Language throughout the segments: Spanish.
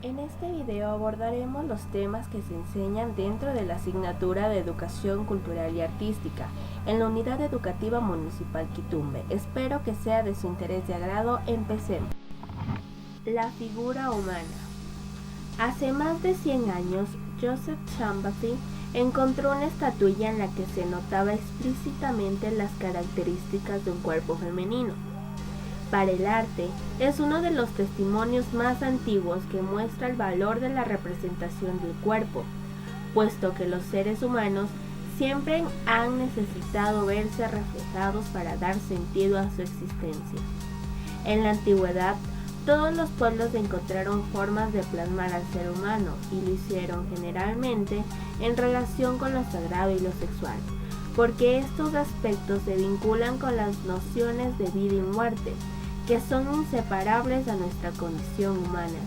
En este video abordaremos los temas que se enseñan dentro de la asignatura de Educación Cultural y Artística en la Unidad Educativa Municipal Quitumbe. Espero que sea de su interés y agrado. Empecemos. La figura humana. Hace más de 100 años, Joseph Chambertin encontró una estatuilla en la que se notaba explícitamente las características de un cuerpo femenino. Para el arte, es uno de los testimonios más antiguos que muestra el valor de la representación del cuerpo, puesto que los seres humanos siempre han necesitado verse reflejados para dar sentido a su existencia. En la antigüedad, todos los pueblos encontraron formas de plasmar al ser humano y lo hicieron generalmente en relación con lo sagrado y lo sexual, porque estos aspectos se vinculan con las nociones de vida y muerte, que son inseparables a nuestra condición humana.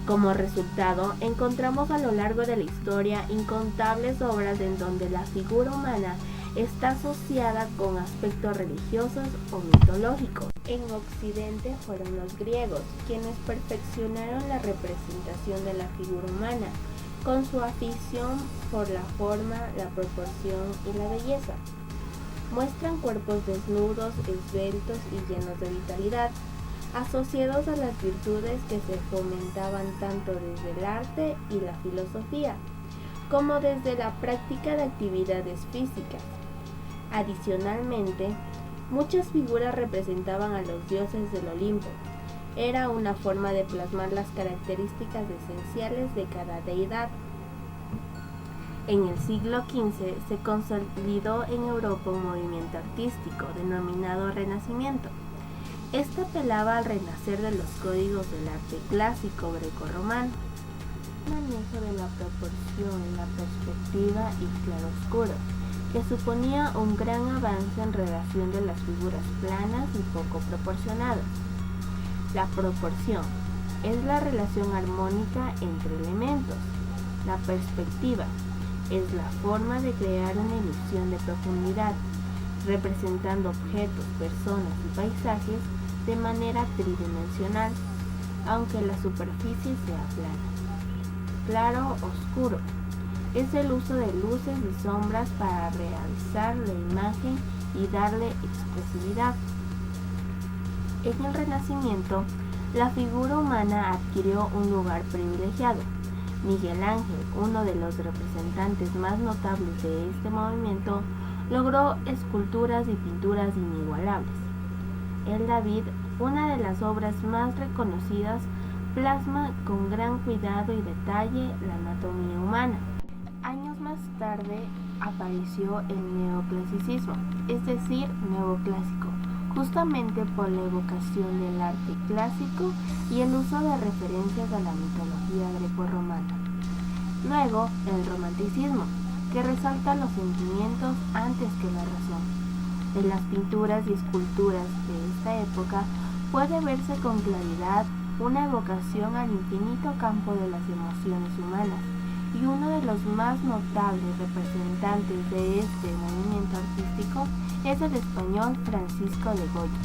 Como resultado, encontramos a lo largo de la historia incontables obras en donde la figura humana está asociada con aspectos religiosos o mitológicos. En Occidente fueron los griegos quienes perfeccionaron la representación de la figura humana, con su afición por la forma, la proporción y la belleza. Muestran cuerpos desnudos, esbeltos y llenos de vitalidad, asociados a las virtudes que se fomentaban tanto desde el arte y la filosofía, como desde la práctica de actividades físicas. Adicionalmente, muchas figuras representaban a los dioses del Olimpo. Era una forma de plasmar las características esenciales de cada deidad. En el siglo XV se consolidó en Europa un movimiento artístico denominado Renacimiento. Este apelaba al renacer de los códigos del arte clásico grecorromano, manejo de la proporción, la perspectiva y claroscuro, que suponía un gran avance en relación de las figuras planas y poco proporcionadas. La proporción es la relación armónica entre elementos. La perspectiva es la forma de crear una ilusión de profundidad, representando objetos, personas y paisajes de manera tridimensional, aunque la superficie sea plana. Claro, oscuro es el uso de luces y sombras para realzar la imagen y darle expresividad. En el Renacimiento, la figura humana adquirió un lugar privilegiado. Miguel Ángel, uno de los representantes más notables de este movimiento, logró esculturas y pinturas inigualables. El David, una de las obras más reconocidas, plasma con gran cuidado y detalle la anatomía humana. Años más tarde apareció el neoclasicismo, es decir, nuevo clásico, justamente por la evocación del arte clásico y el uso de referencias a la mitología grecorromana. Luego, el romanticismo, que resalta los sentimientos antes que la razón. En las pinturas y esculturas de esta época puede verse con claridad una evocación al infinito campo de las emociones humanas, y uno de los más notables representantes de este movimiento artístico es el español Francisco de Goya.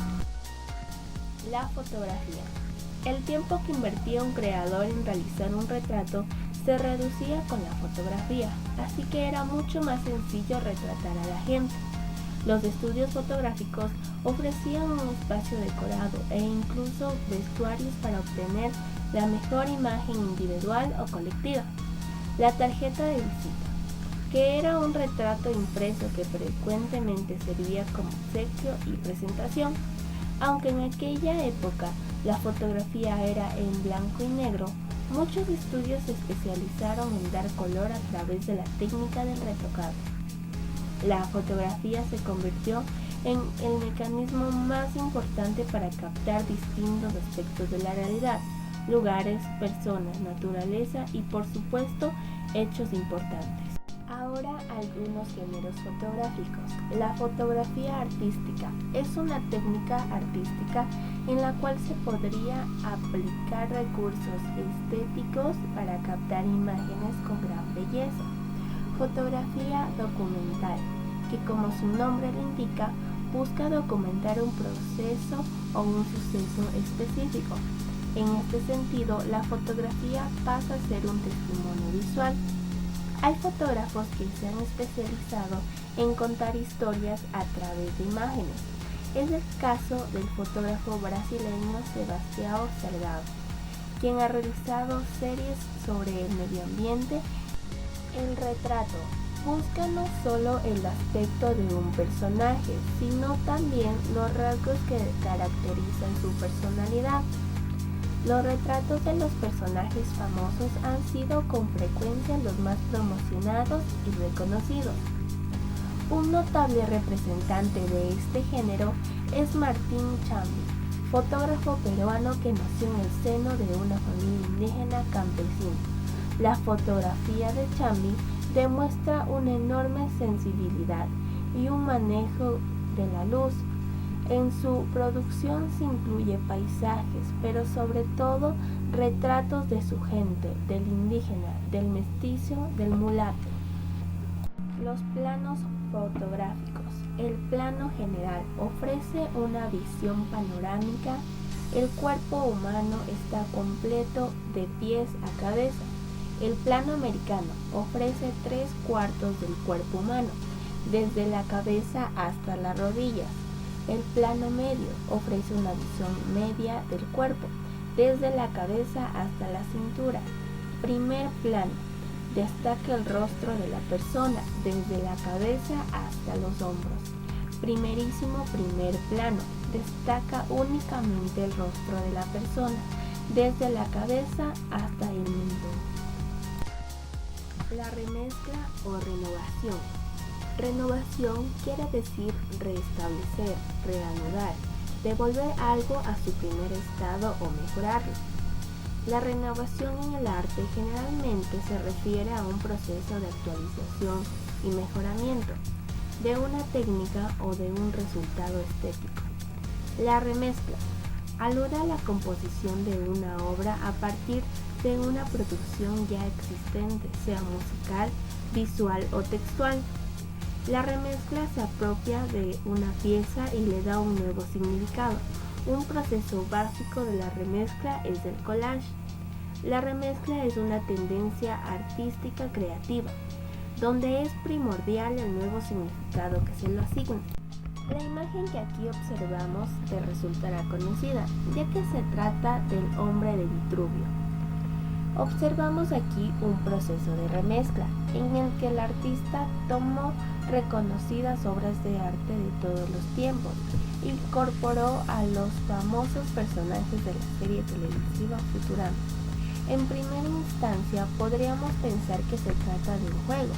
La fotografía. El tiempo que invertía un creador en realizar un retrato se reducía con la fotografía, así que era mucho más sencillo retratar a la gente. Los estudios fotográficos ofrecían un espacio decorado e incluso vestuarios para obtener la mejor imagen individual o colectiva. La tarjeta de visita, que era un retrato impreso que frecuentemente servía como obsequio y presentación. Aunque en aquella época la fotografía era en blanco y negro, muchos estudios se especializaron en dar color a través de la técnica del retocado. La fotografía se convirtió en el mecanismo más importante para captar distintos aspectos de la realidad, lugares, personas, naturaleza y por supuesto hechos importantes. Ahora algunos géneros fotográficos. La fotografía artística es una técnica artística en la cual se podría aplicar recursos estéticos para captar imágenes con gran belleza. Fotografía documental, que como su nombre le indica, busca documentar un proceso o un suceso específico. En este sentido, la fotografía pasa a ser un testimonio visual. Hay fotógrafos que se han especializado en contar historias a través de imágenes. Es el caso del fotógrafo brasileño Sebastião Salgado, quien ha realizado series sobre el medio ambiente. El retrato busca no solo el aspecto de un personaje, sino también los rasgos que caracterizan su personalidad. Los retratos de los personajes famosos han sido con frecuencia los más promocionados y reconocidos. Un notable representante de este género es Martín Chambi, fotógrafo peruano que nació en el seno de una familia indígena campesina. La fotografía de Chambi demuestra una enorme sensibilidad y un manejo de la luz. En su producción se incluye paisajes, pero sobre todo retratos de su gente, del indígena, del mestizo, del mulato. Los planos fotográficos. El plano general ofrece una visión panorámica. El cuerpo humano está completo de pies a cabeza. El plano americano ofrece 3/4 del cuerpo humano, desde la cabeza hasta las rodillas. El plano medio ofrece una visión media del cuerpo, desde la cabeza hasta la cintura. Primer plano destaca el rostro de la persona, desde la cabeza hasta los hombros. Primerísimo primer plano destaca únicamente el rostro de la persona, desde la cabeza hasta el mentón. La remezcla o renovación. Renovación quiere decir restablecer, reanudar, devolver algo a su primer estado o mejorarlo. La renovación en el arte generalmente se refiere a un proceso de actualización y mejoramiento de una técnica o de un resultado estético. La remezcla alude a la composición de una obra a partir de una producción ya existente, sea musical, visual o textual. La remezcla se apropia de una pieza y le da un nuevo significado. Un proceso básico de la remezcla es el collage. La remezcla es una tendencia artística creativa, donde es primordial el nuevo significado que se lo asigna. La imagen que aquí observamos te resultará conocida, ya que se trata del hombre de Vitruvio. Observamos aquí un proceso de remezcla, en el que el artista tomó reconocidas obras de arte de todos los tiempos e incorporó a los famosos personajes de la serie televisiva Futurama. En primera instancia podríamos pensar que se trata de un juego,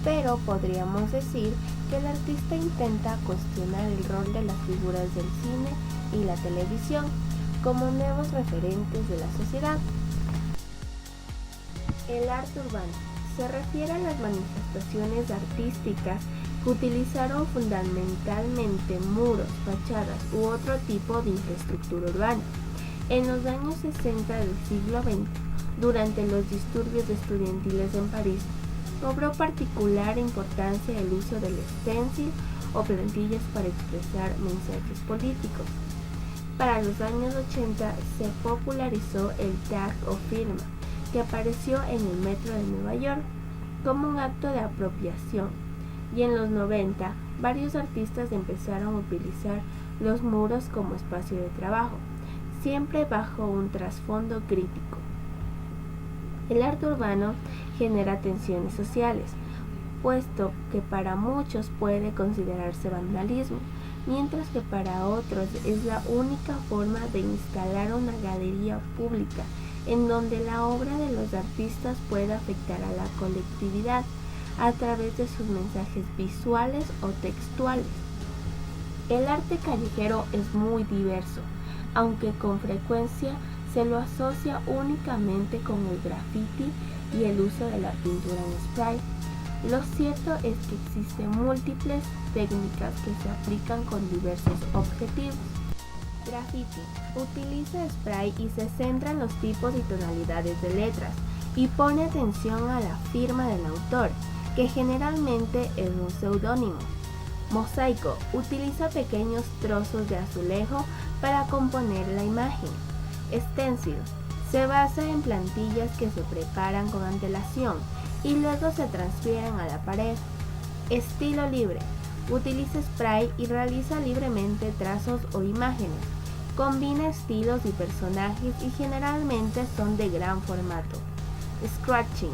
pero podríamos decir que el artista intenta cuestionar el rol de las figuras del cine y la televisión como nuevos referentes de la sociedad. El arte urbano se refiere a las manifestaciones artísticas que utilizaron fundamentalmente muros, fachadas u otro tipo de infraestructura urbana. En los años 60 del siglo XX, durante los disturbios estudiantiles en París, cobró particular importancia el uso del stencil o plantillas para expresar mensajes políticos. Para los años 80 se popularizó el tag o firma, que apareció en el metro de Nueva York como un acto de apropiación, y en los 90 varios artistas empezaron a utilizar los muros como espacio de trabajo, siempre bajo un trasfondo crítico. El arte urbano genera tensiones sociales, puesto que para muchos puede considerarse vandalismo, mientras que para otros es la única forma de instalar una galería pública en donde la obra de los artistas pueda afectar a la colectividad a través de sus mensajes visuales o textuales. El arte callejero es muy diverso, aunque con frecuencia se lo asocia únicamente con el graffiti y el uso de la pintura en spray. Lo cierto es que existen múltiples técnicas que se aplican con diversos objetivos. Graffiti utiliza spray y se centra en los tipos y tonalidades de letras y pone atención a la firma del autor, que generalmente es un seudónimo. Mosaico utiliza pequeños trozos de azulejo para componer la imagen. Stencil. Se basa en plantillas que se preparan con antelación y luego se transfieren a la pared. Estilo libre. Utiliza spray y realiza libremente trazos o imágenes. Combina estilos y personajes y generalmente son de gran formato. Scratching.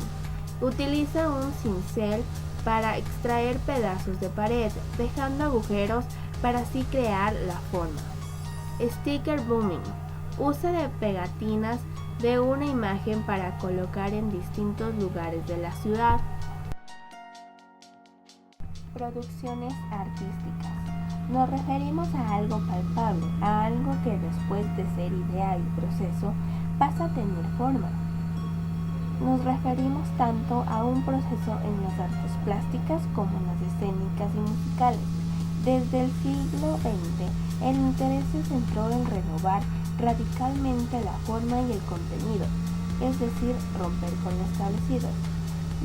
Utiliza un cincel para extraer pedazos de pared, dejando agujeros para así crear la forma. Sticker booming. Usa de pegatinas de una imagen para colocar en distintos lugares de la ciudad. Producciones artísticas. Nos referimos a algo palpable, a algo que después de ser idea y proceso pasa a tener forma. Nos referimos tanto a un proceso en las artes plásticas como en las escénicas y musicales. Desde el siglo XX, el interés se centró en renovar radicalmente la forma y el contenido, es decir, romper con lo establecido.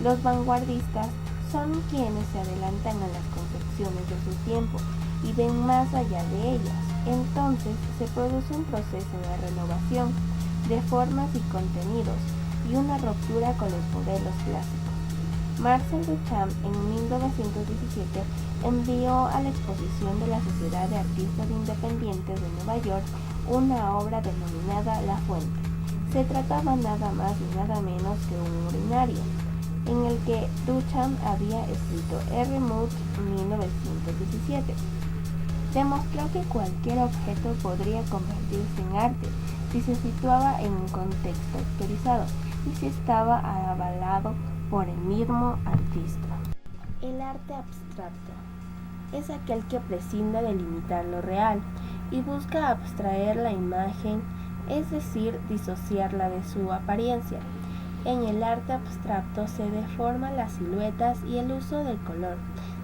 Los vanguardistas son quienes se adelantan a las concepciones de su tiempo y ven más allá de ellas. Entonces se produce un proceso de renovación de formas y contenidos y una ruptura con los modelos clásicos. Marcel Duchamp en 1917 envió a la exposición de la Sociedad de Artistas Independientes de Nueva York una obra denominada La Fuente. Se trataba nada más y nada menos que un urinario, en el que Duchamp había escrito R. Mood 1917. Demostró que cualquier objeto podría convertirse en arte si se situaba en un contexto autorizado y si estaba avalado por el mismo artista. El arte abstracto es aquel que prescinde de limitar lo real y busca abstraer la imagen, es decir, disociarla de su apariencia. En el arte abstracto se deforman las siluetas y el uso del color,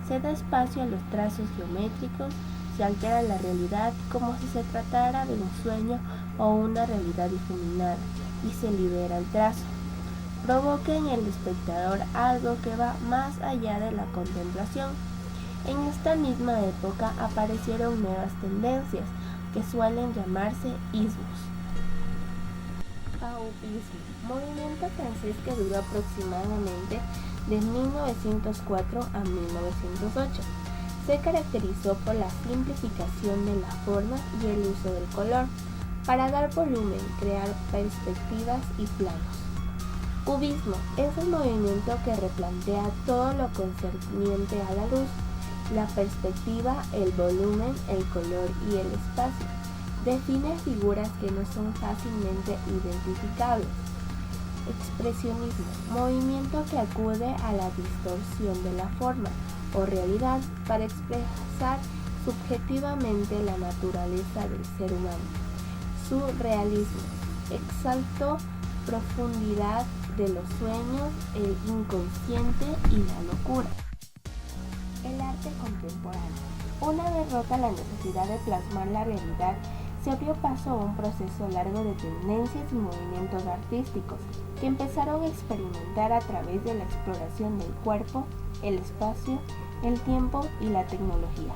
se da espacio a los trazos geométricos, se altera la realidad como si se tratara de un sueño o una realidad difuminada y se libera el trazo. Provoca en el espectador algo que va más allá de la contemplación. En esta misma época aparecieron nuevas tendencias que suelen llamarse ismos. Fauvismo, movimiento francés que duró aproximadamente de 1904 a 1908. Se caracterizó por la simplificación de la forma y el uso del color para dar volumen, crear perspectivas y planos. Cubismo es un movimiento que replantea todo lo concerniente a la luz, la perspectiva, el volumen, el color y el espacio. Define figuras que no son fácilmente identificables. Expresionismo, movimiento que acude a la distorsión de la forma o realidad para expresar subjetivamente la naturaleza del ser humano. Surrealismo, exaltó profundidad de los sueños, el inconsciente y la locura. El arte contemporáneo. Una vez rota la necesidad de plasmar la realidad, se abrió paso a un proceso largo de tendencias y movimientos artísticos que empezaron a experimentar a través de la exploración del cuerpo, el espacio, el tiempo y la tecnología.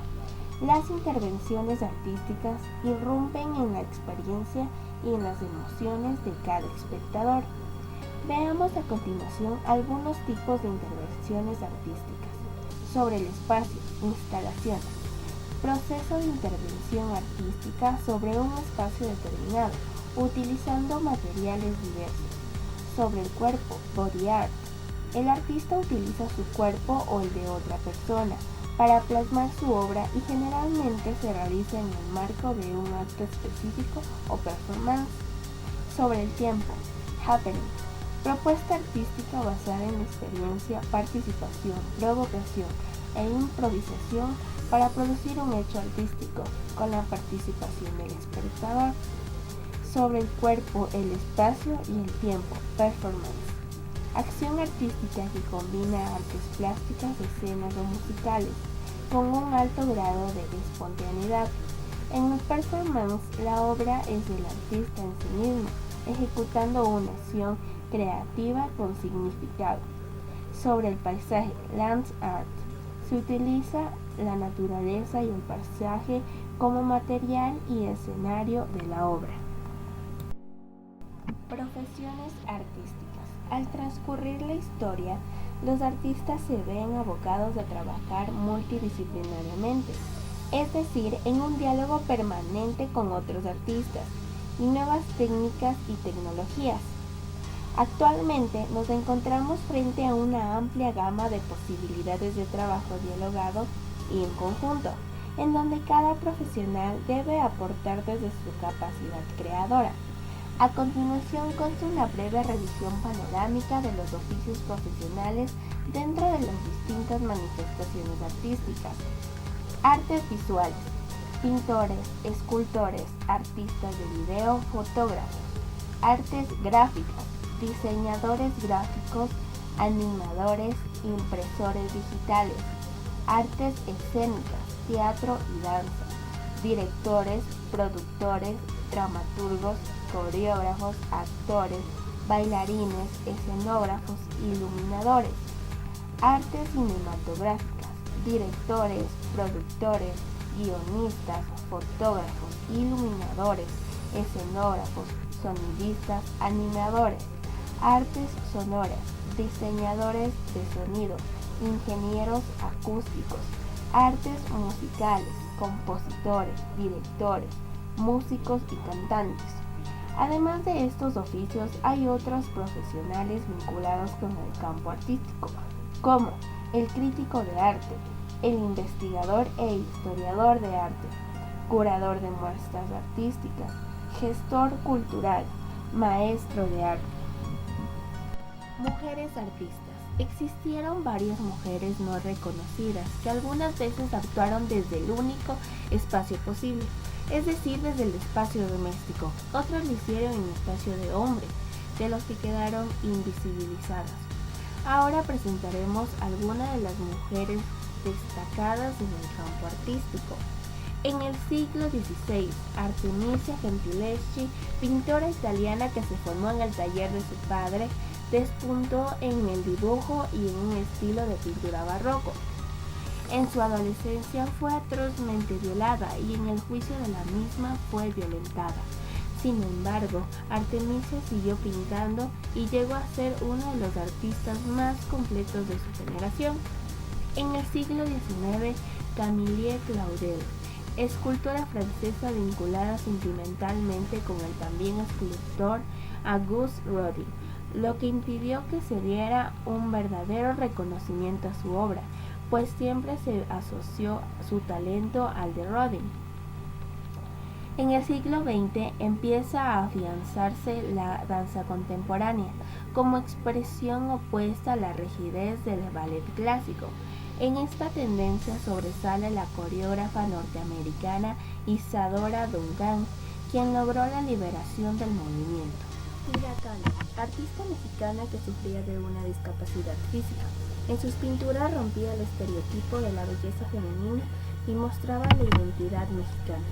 Las intervenciones artísticas irrumpen en la experiencia y en las emociones de cada espectador. Veamos a continuación algunos tipos de intervenciones artísticas. Sobre el espacio, instalaciones. Proceso de intervención artística sobre un espacio determinado, utilizando materiales diversos. Sobre el cuerpo, body art. El artista utiliza su cuerpo o el de otra persona para plasmar su obra y generalmente se realiza en el marco de un acto específico o performance. Sobre el tiempo, happening. Propuesta artística basada en experiencia, participación, provocación e improvisación para producir un hecho artístico con la participación del espectador. Sobre el cuerpo, el espacio y el tiempo, performance. Acción artística que combina artes plásticas, escenas o musicales con un alto grado de espontaneidad. En el performance, la obra es del artista en sí mismo, ejecutando una acción creativa con significado. Sobre el paisaje, land art. Se utiliza la naturaleza y el paisaje como material y escenario de la obra. Profesiones artísticas. Al transcurrir la historia, los artistas se ven abocados a trabajar multidisciplinariamente, es decir, en un diálogo permanente con otros artistas y nuevas técnicas y tecnologías. Actualmente nos encontramos frente a una amplia gama de posibilidades de trabajo dialogado y en conjunto, en donde cada profesional debe aportar desde su capacidad creadora. A continuación consta una breve revisión panorámica de los oficios profesionales dentro de las distintas manifestaciones artísticas. Artes visuales: pintores, escultores, artistas de video, fotógrafos. Artes gráficas: diseñadores gráficos, animadores, impresores digitales. Artes escénicas: teatro y danza. Directores, productores, dramaturgos, coreógrafos, actores, bailarines, escenógrafos, iluminadores. Artes cinematográficas: directores, productores, guionistas, fotógrafos, iluminadores, escenógrafos, sonidistas, animadores. Artes sonoras: diseñadores de sonido, ingenieros acústicos. Artes musicales: compositores, directores, músicos y cantantes. Además de estos oficios, hay otros profesionales vinculados con el campo artístico, como el crítico de arte, el investigador e historiador de arte, curador de muestras artísticas, gestor cultural, maestro de arte. Mujeres artistas. Existieron varias mujeres no reconocidas que algunas veces actuaron desde el único espacio posible, es decir, desde el espacio doméstico. Otras lo hicieron en el espacio de hombres, de los que quedaron invisibilizadas. Ahora presentaremos algunas de las mujeres destacadas en el campo artístico. En el siglo XVI, Artemisia Gentileschi, pintora italiana que se formó en el taller de su padre, despuntó en el dibujo y en un estilo de pintura barroco. En su adolescencia fue atrozmente violada y en el juicio de la misma fue violentada. Sin embargo, Artemisia siguió pintando y llegó a ser uno de los artistas más completos de su generación. En el siglo XIX, Camille Claudel, escultora francesa vinculada sentimentalmente con el también escultor Auguste Rodin, lo que impidió que se diera un verdadero reconocimiento a su obra, pues siempre se asoció su talento al de Rodin. En el siglo XX empieza a afianzarse la danza contemporánea como expresión opuesta a la rigidez del ballet clásico. En esta tendencia sobresale la coreógrafa norteamericana Isadora Duncan, quien logró la liberación del movimiento. Frida Kahlo, artista mexicana que sufría de una discapacidad física. En sus pinturas rompía el estereotipo de la belleza femenina y mostraba la identidad mexicana.